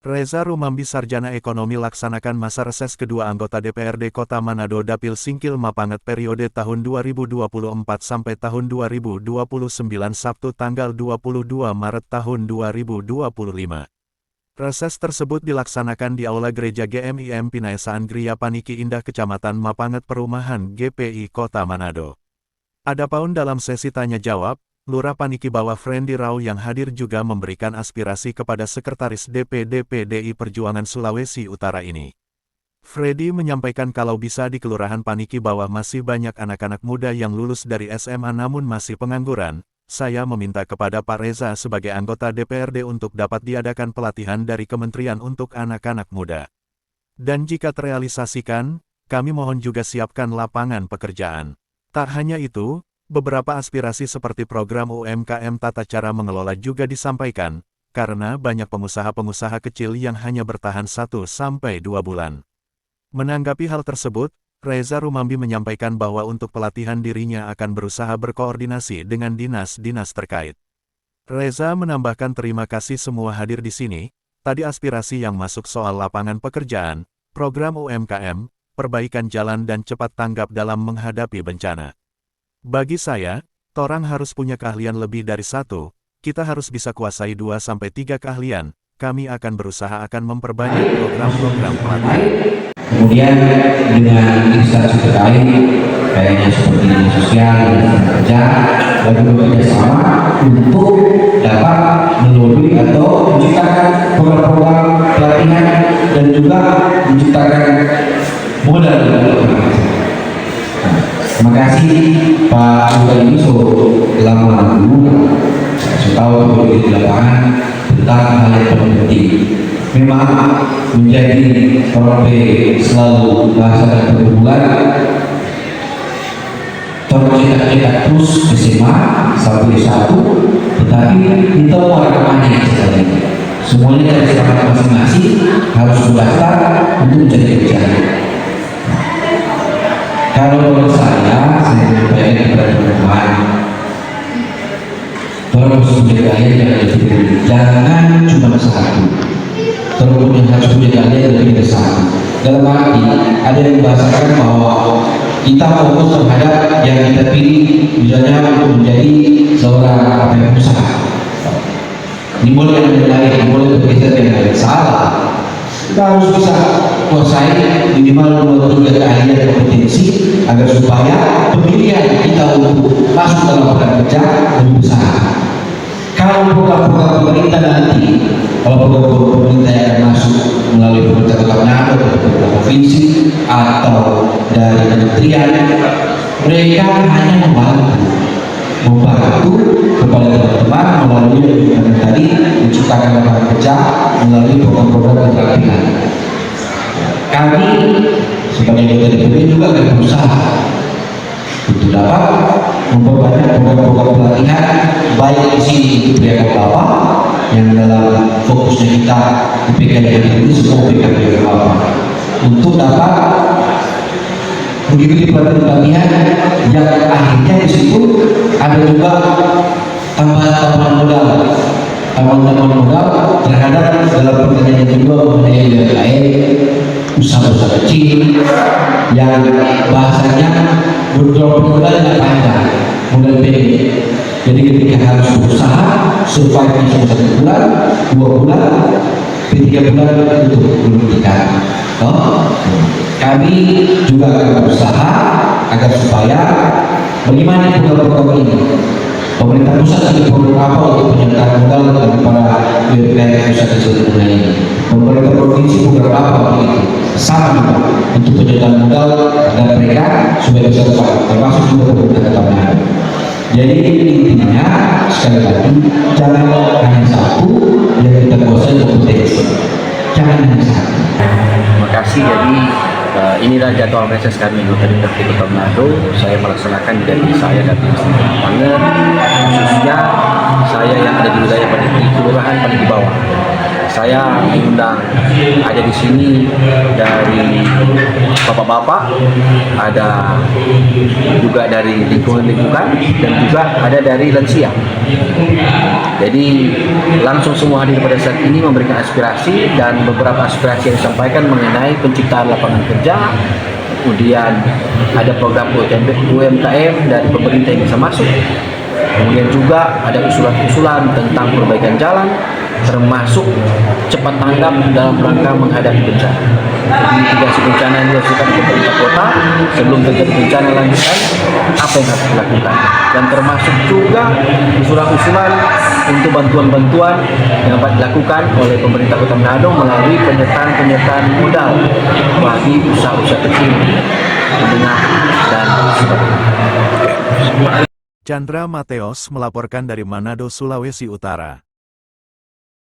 Reza Rumambi Sarjana Ekonomi laksanakan masa reses kedua anggota DPRD Kota Manado Dapil Singkil Mapanget periode tahun 2024 sampai tahun 2029 Sabtu tanggal 22 Maret tahun 2025. Reses tersebut dilaksanakan di Aula Gereja GMIM Pinaesaan Gria Paniki Indah Kecamatan Mapanget Perumahan GPI Kota Manado. Adapun dalam sesi tanya-jawab, Lurah Paniki Bawah Frendi Rau yang hadir juga memberikan aspirasi kepada Sekretaris DPD PDI Perjuangan Sulawesi Utara ini. Freddy menyampaikan kalau bisa di Kelurahan Paniki Bawah masih banyak anak-anak muda yang lulus dari SMA namun masih pengangguran. Saya meminta kepada Pak Reza sebagai anggota DPRD untuk dapat diadakan pelatihan dari kementerian untuk anak-anak muda. Dan jika terrealisasikan, kami mohon juga siapkan lapangan pekerjaan. Tak hanya itu, beberapa aspirasi seperti program UMKM tata cara mengelola juga disampaikan, karena banyak pengusaha-pengusaha kecil yang hanya bertahan 1-2 bulan. Menanggapi hal tersebut, Reza Rumambi menyampaikan bahwa untuk pelatihan dirinya akan berusaha berkoordinasi dengan dinas-dinas terkait. Reza menambahkan terima kasih semua hadir di sini, tadi aspirasi yang masuk soal lapangan pekerjaan, program UMKM, perbaikan jalan dan cepat tanggap dalam menghadapi bencana. Bagi saya, torang harus punya keahlian lebih dari 1, kita harus bisa kuasai 2-3 keahlian, kami akan berusaha akan memperbanyak program-program pelatihan. Kemudian dengan instansi terkait, kayaknya seperti dinas sosial, dinas kerja, bagi bekerja sama untuk dapat melalui atau menciptakan program-program pelatihan dan juga menciptakan modal. Terima kasih Pak Uda ini lama dulu saya tahu di lapangan tentang hal yang paling penting. Memang menjadi proyek selalu bahasa dan perbulan tercetak-cetak terus SMA sampai S1, tetapi kita orang mana sekali semuanya dari semangat masing-masing harus mendaftar untuk menjadi pekerjaan. Kalau menurut saya menyampaikan kepada teman-teman, terus menjaga yang lebih, jangan cuma satu, terus harus menjaga yang lebih besar. Dalam arti ada yang membahasakan bahwa kita fokus terhadap yang kita pilih, misalnya untuk menjadi seorang pengusaha. Ini boleh yang menarik, ini boleh bergeser yang salah. Kita harus bisa kuasai minimal 2-3 keahlian dan kompetensi agar supaya pemilihan kita untuk masuk dalam lapangan kerja lebih besar. Kalau program-program pemerintah nanti, kalau program pemerintah yang akan masuk melalui pemerintah kota Manado atau pemerintah provinsi atau dari kementerian, mereka hanya membantu kepada teman-teman melalui yang tadi menciptakan lapangan kerja melalui program-program pelatihan. Kami sebagai anggota DPD juga akan berusaha untuk dapat memperbanyak program-program pelatihan baik di sini di Priakan Bapak yang dalam fokusnya kita di PKI ini semua PKI Bapak untuk dapat mengikuti pelatihan yang akhirnya di situ ada juga tambahan modal terhadap dalam pertanyaan yang kedua mengenai UMKM usaha-usaha kecil yang bahasanya modal yang panjang, modal pendek. Jadi ketika harus berusaha survive nya 1 bulan, 2 bulan, 3 bulan itu membuktikan. Kami juga akan berusaha agar supaya bagaimana program-program ini. Pemerintah pusat ada program apa untuk penyertaan modal bagi para UMKM pusat kecil ini? Pemerintah provinsi program apa begitu? Sama juga untuk penyertaan modal dan mereka supaya bisa termasuk juga pemerintah kota Manado. Jadi intinya sekali lagi jangan hanya satu yang kita kuasai kompetensi. Jangan hanya satu. Terima kasih. Jadi inilah jadwal reses kami anggota DPRD Kota Manado. Saya melaksanakan dari saya dan khususnya saya yang ada di wilayah Paniki, Kelurahan Paniki Bawah. saya diundang ada di sini dari bapak-bapak, ada juga dari lingkungan-lingkungan, dan juga ada dari lansia. Jadi langsung semua hadir pada saat ini memberikan aspirasi, dan beberapa aspirasi yang disampaikan mengenai penciptaan lapangan kerja, kemudian ada program UMKM dari pemerintah yang bisa masuk, kemudian juga ada usulan-usulan tentang perbaikan jalan, termasuk cepat tanggap dalam rangka menghadapi bencana. Jadi mitigasi bencana yang dilakukan pemerintah kota sebelum terjadi bencana lanjutan, apa yang harus dilakukan, dan termasuk juga usulan-usulan untuk bantuan-bantuan yang dapat dilakukan oleh pemerintah Kota Manado melalui penyertaan modal bagi usaha-usaha kecil, menengah, dan sebagainya. Chandra Mateos melaporkan dari Manado, Sulawesi Utara.